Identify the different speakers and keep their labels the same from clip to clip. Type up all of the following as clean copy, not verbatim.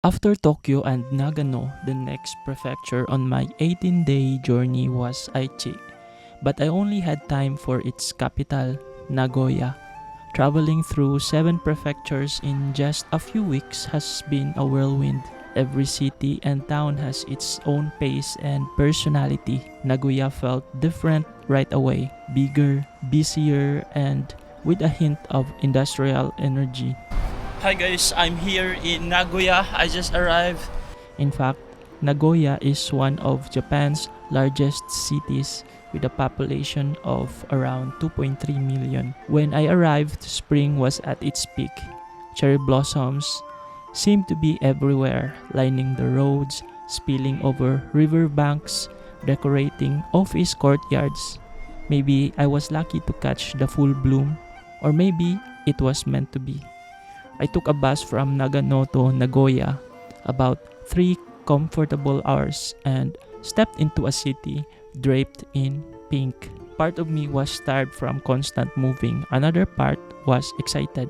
Speaker 1: After Tokyo and Nagano, the next prefecture on my 18-day journey was Aichi, but I only had time for its capital, Nagoya. Traveling through 7 prefectures in just a few weeks has been a whirlwind. Every city and town has its own pace and personality. Nagoya felt different right away, bigger, busier, and with a hint of industrial energy. Hi guys, I'm here in Nagoya. I just arrived. In fact, Nagoya is one of Japan's largest cities with a population of around 2.3 million. When I arrived, spring was at its peak. Cherry blossoms seemed to be everywhere, lining the roads, spilling over riverbanks, decorating office courtyards. Maybe I was lucky to catch the full bloom, or maybe it was meant to be. I took a bus from Nagano to Nagoya, about 3 comfortable hours, and stepped into a city draped in pink. Part of me was tired from constant moving. Another part was excited.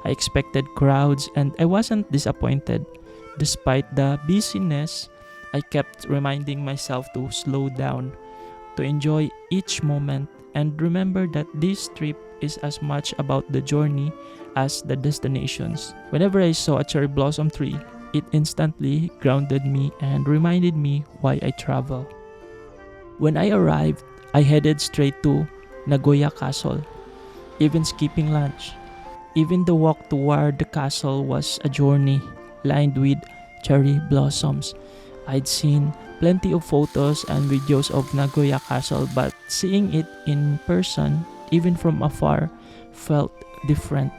Speaker 1: I expected crowds and I wasn't disappointed. Despite the busyness, I kept reminding myself to slow down, to enjoy each moment, and remember that this trip is as much about the journey as the destinations. Whenever I saw a cherry blossom tree, it instantly grounded me and reminded me why I travel. When I arrived, I headed straight to Nagoya Castle, even skipping lunch. Even the walk toward the castle was a journey lined with cherry blossoms. I'd seen plenty of photos and videos of Nagoya Castle, but seeing it in person, even from afar, felt different.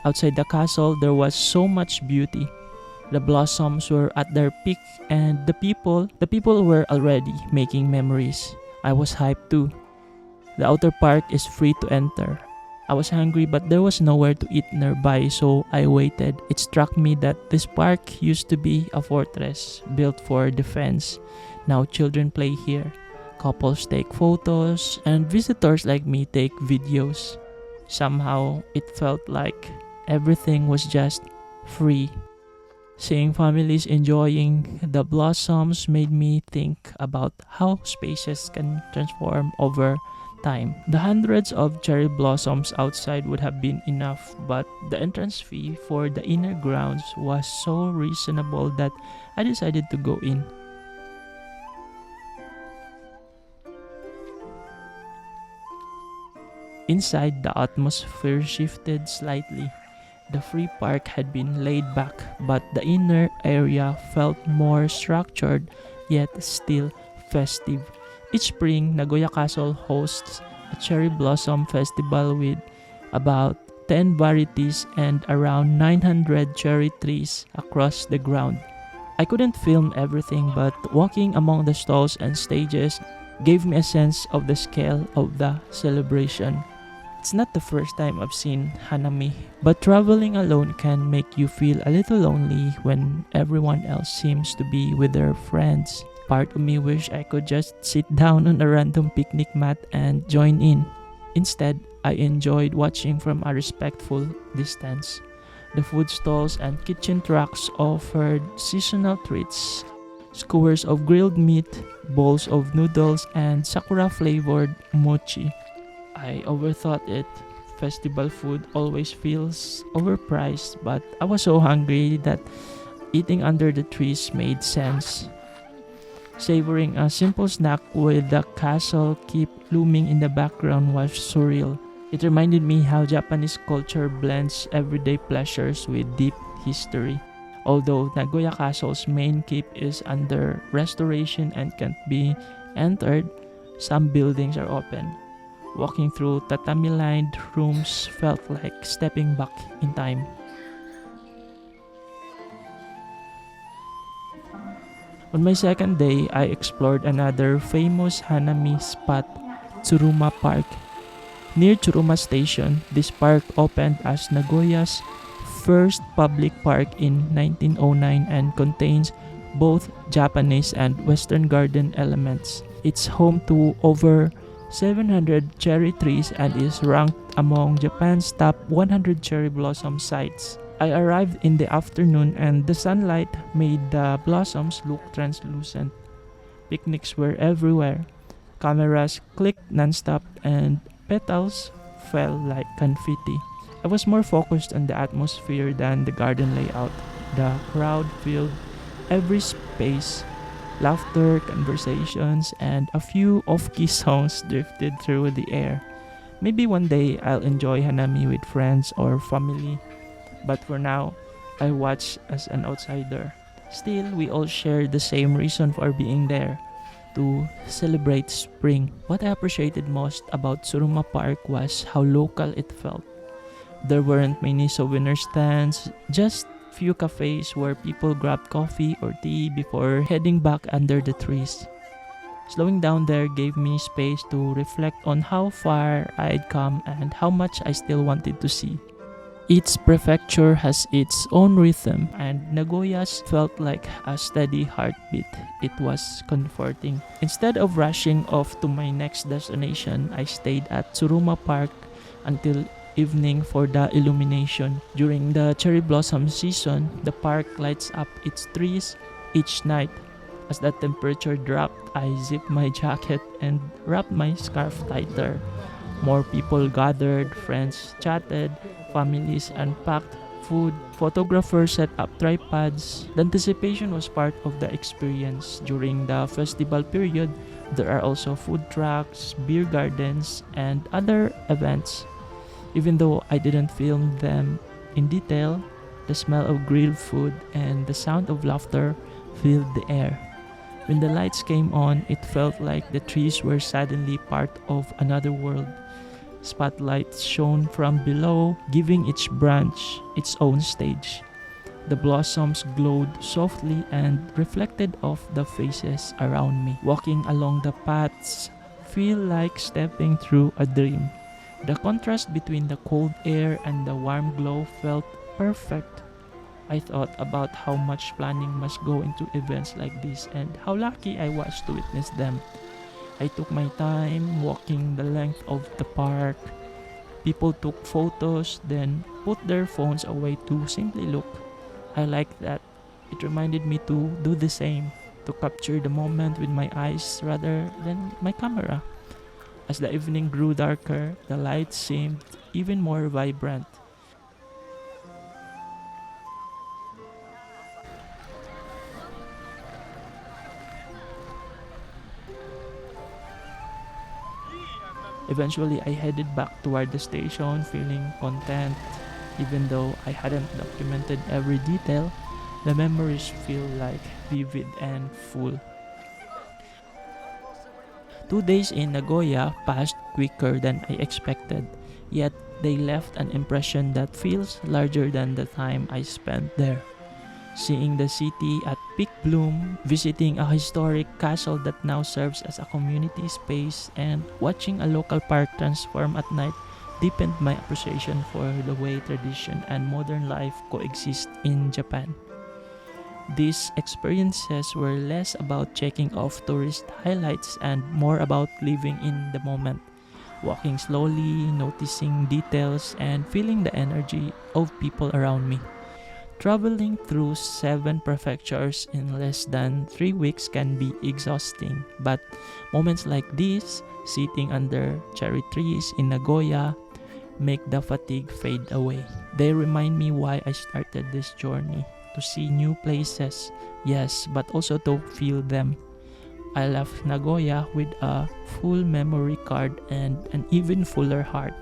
Speaker 1: Outside the castle, there was so much beauty. The blossoms were at their peak and the people were already making memories. I was hyped too. The outer park is free to enter. I was hungry but there was nowhere to eat nearby, so I waited. It struck me that this park used to be a fortress built for defense. Now children play here, couples take photos, and visitors like me take videos. Somehow it felt like everything was just free. Seeing families enjoying the blossoms made me think about how spaces can transform over time. The hundreds of cherry blossoms outside would have been enough, but the entrance fee for the inner grounds was so reasonable that I decided to go in. Inside, the atmosphere shifted slightly. The free park had been laid back, but the inner area felt more structured yet still festive. Each spring, Nagoya Castle hosts a cherry blossom festival with about 10 varieties and around 900 cherry trees across the ground. I couldn't film everything, but walking among the stalls and stages gave me a sense of the scale of the celebration. It's not the first time I've seen Hanami, but traveling alone can make you feel a little lonely when everyone else seems to be with their friends. Part of me wish I could just sit down on a random picnic mat and join in. Instead, I enjoyed watching from a respectful distance. The food stalls and kitchen trucks offered seasonal treats, skewers of grilled meat, bowls of noodles, and sakura-flavored mochi. I overthought it. Festival food always feels overpriced, but I was so hungry that eating under the trees made sense. Savoring a simple snack with the castle keep looming in the background was surreal. It reminded me how Japanese culture blends everyday pleasures with deep history. Although Nagoya Castle's main keep is under restoration and can't be entered, some buildings are open. Walking through tatami-lined rooms felt like stepping back in time. On my second day, I explored another famous Hanami spot, Tsuruma Park. Near Tsuruma Station, this park opened as Nagoya's first public park in 1909 and contains both Japanese and Western garden elements. It's home to over 700 cherry trees and is ranked among Japan's top 100 cherry blossom sites. I arrived in the afternoon and the sunlight made the blossoms look translucent. Picnics were everywhere. Cameras clicked nonstop and petals fell like confetti. I was more focused on the atmosphere than the garden layout. The crowd filled every space. Laughter, conversations, and a few off-key songs drifted through the air. Maybe one day I'll enjoy Hanami with friends or family, but for now, I watch as an outsider. Still, we all share the same reason for being there, to celebrate spring. What I appreciated most about Suruma Park was how local it felt. There weren't many souvenir stands, just few cafes where people grabbed coffee or tea before heading back under the trees. Slowing down there gave me space to reflect on how far I'd come and how much I still wanted to see. Each prefecture has its own rhythm, and Nagoya's felt like a steady heartbeat. It was comforting. Instead of rushing off to my next destination, I stayed at Tsuruma Park until evening for the illumination. During the cherry blossom season, the park lights up its trees each night. As the temperature dropped, I zipped my jacket and wrapped my scarf tighter. More people gathered, friends chatted, families unpacked food, photographers set up tripods. The anticipation was part of the experience. During the festival period, there are also food trucks, beer gardens, and other events. Even though I didn't film them in detail, the smell of grilled food and the sound of laughter filled the air. When the lights came on, it felt like the trees were suddenly part of another world. Spotlights shone from below, giving each branch its own stage. The blossoms glowed softly and reflected off the faces around me. Walking along the paths feel like stepping through a dream. The contrast between the cold air and the warm glow felt perfect. I thought about how much planning must go into events like this and how lucky I was to witness them. I took my time walking the length of the park. People took photos, then put their phones away to simply look. I liked that. It reminded me to do the same, to capture the moment with my eyes rather than my camera. As the evening grew darker, the lights seemed even more vibrant. Eventually, I headed back toward the station feeling content. Even though I hadn't documented every detail, the memories feel like vivid and full. 2 days in Nagoya passed quicker than I expected, yet they left an impression that feels larger than the time I spent there. Seeing the city at peak bloom, visiting a historic castle that now serves as a community space, and watching a local park transform at night deepened my appreciation for the way tradition and modern life coexist in Japan. These experiences were less about checking off tourist highlights and more about living in the moment, walking slowly, noticing details, and feeling the energy of people around me. Traveling through 7 prefectures in less than 3 weeks can be exhausting, but moments like these, sitting under cherry trees in Nagoya, make the fatigue fade away. They remind me why I started this journey, to see new places, yes, but also to feel them. I left Nagoya with a full memory card and an even fuller heart.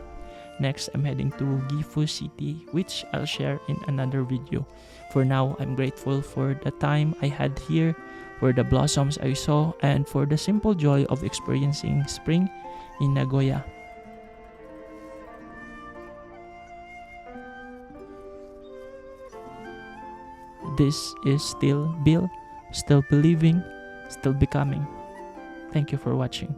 Speaker 1: Next, I'm heading to Gifu City, which I'll share in another video. For now, I'm grateful for the time I had here, for the blossoms I saw, and for the simple joy of experiencing spring in Nagoya. This is still Bill, still believing, still becoming. Thank you for watching.